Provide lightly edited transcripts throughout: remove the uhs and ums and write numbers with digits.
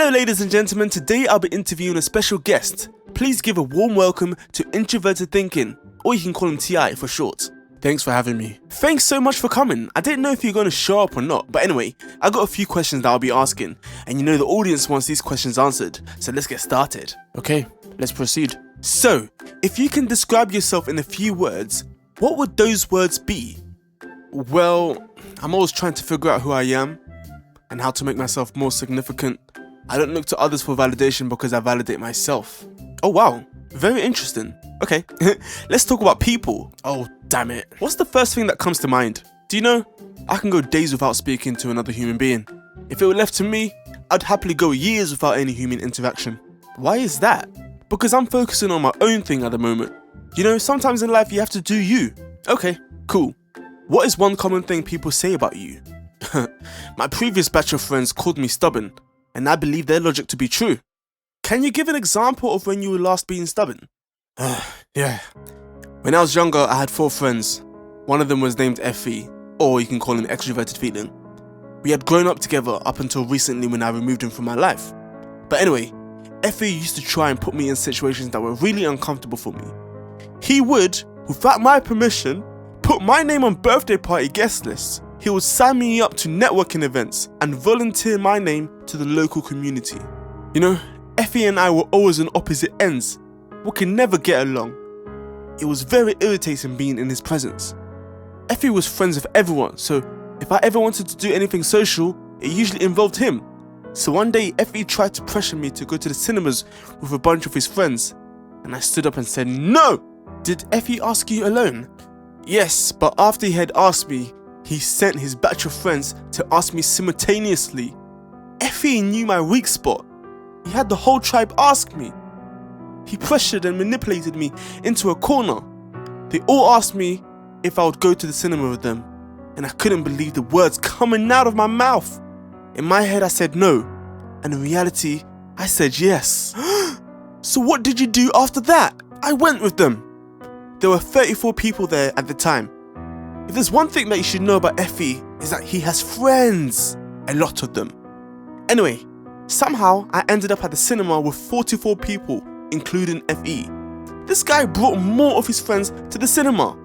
Hello ladies and gentlemen, today I'll be interviewing a special guest. Please give a warm welcome to Introverted Thinking, or you can call him TI for short. Thanks for having me. Thanks so much for coming. I didn't know if you're going to show up or not, but anyway, I got a few questions that I'll be asking, and you know the audience wants these questions answered, so let's get started. Okay, let's proceed. So, if you can describe yourself in a few words, what would those words be? Well, I'm always trying to figure out who I am and how to make myself more significant. I don't look to others for validation because I validate myself. Oh wow, very interesting. Okay, let's talk about people. Oh damn it. What's the first thing that comes to mind? Do you know, I can go days without speaking to another human being. If it were left to me, I'd happily go years without any human interaction. Why is that? Because I'm focusing on my own thing at the moment. You know, sometimes in life you have to do you. Okay, cool. What is one common thing people say about you? My previous batch of friends called me stubborn, and I believe their logic to be true. Can you give an example of when you were last being stubborn? Yeah. When I was younger, I had 4 friends. One of them was named FE, or you can call him Extroverted Feeling. We had grown up together up until recently when I removed him from my life. But anyway, FE used to try and put me in situations that were really uncomfortable for me. He would, without my permission, put my name on birthday party guest lists. He would sign me up to networking events and volunteer my name to the local community. You know, Effie and I were always on opposite ends. We could never get along. It was very irritating being in his presence. Effie was friends with everyone, so if I ever wanted to do anything social, it usually involved him. So one day, Effie tried to pressure me to go to the cinemas with a bunch of his friends, and I stood up and said, "No!" Did Effie ask you alone? Yes, but after he had asked me, he sent his batch of friends to ask me simultaneously. Effie knew my weak spot. He had the whole tribe ask me. He pressured and manipulated me into a corner. They all asked me if I would go to the cinema with them, and I couldn't believe the words coming out of my mouth. In my head I said no, and in reality I said yes. So what did you do after that? I went with them. There were 34 people there at the time. If there's one thing that you should know about Effie, is that he has friends. A lot of them. Anyway, somehow I ended up at the cinema with 44 people, including FE. This guy brought more of his friends to the cinema.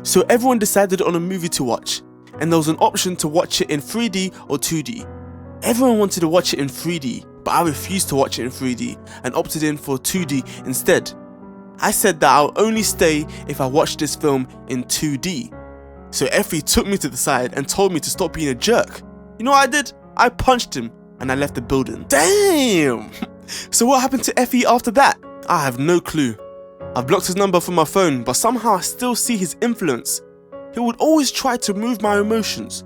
So everyone decided on a movie to watch, and there was an option to watch it in 3D or 2D. Everyone wanted to watch it in 3D, but I refused to watch it in 3D and opted in for 2D instead. I said that I'll only stay if I watch this film in 2D. So Effie took me to the side and told me to stop being a jerk. You know what I did? I punched him and I left the building. Damn! So what happened to Effie after that? I have no clue. I've blocked his number from my phone, but somehow I still see his influence. He would always try to move my emotions.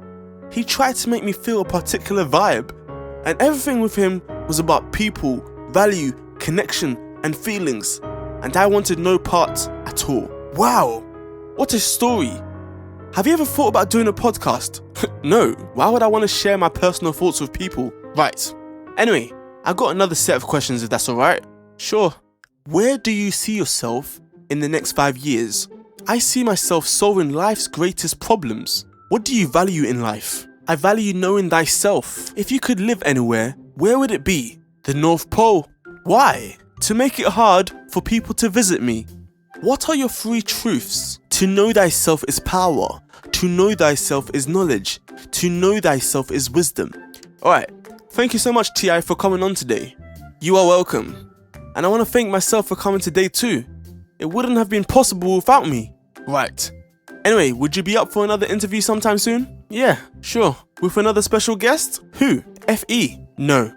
He tried to make me feel a particular vibe. And everything with him was about people, value, connection, and feelings. And I wanted no part at all. Wow, what a story. Have you ever thought about doing a podcast? No, why would I want to share my personal thoughts with people? Right. Anyway, I got another set of questions if that's alright. Sure. Where do you see yourself in the next 5 years? I see myself solving life's greatest problems. What do you value in life? I value knowing thyself. If you could live anywhere, where would it be? The North Pole. Why? To make it hard for people to visit me. What are your 3 truths? To know thyself is power. To know thyself is knowledge. To know thyself is wisdom. Alright, thank you so much TI for coming on today. You are welcome. And I want to thank myself for coming today too. It wouldn't have been possible without me. Right. Anyway, would you be up for another interview sometime soon? Yeah, sure. With another special guest? Who? FE? No.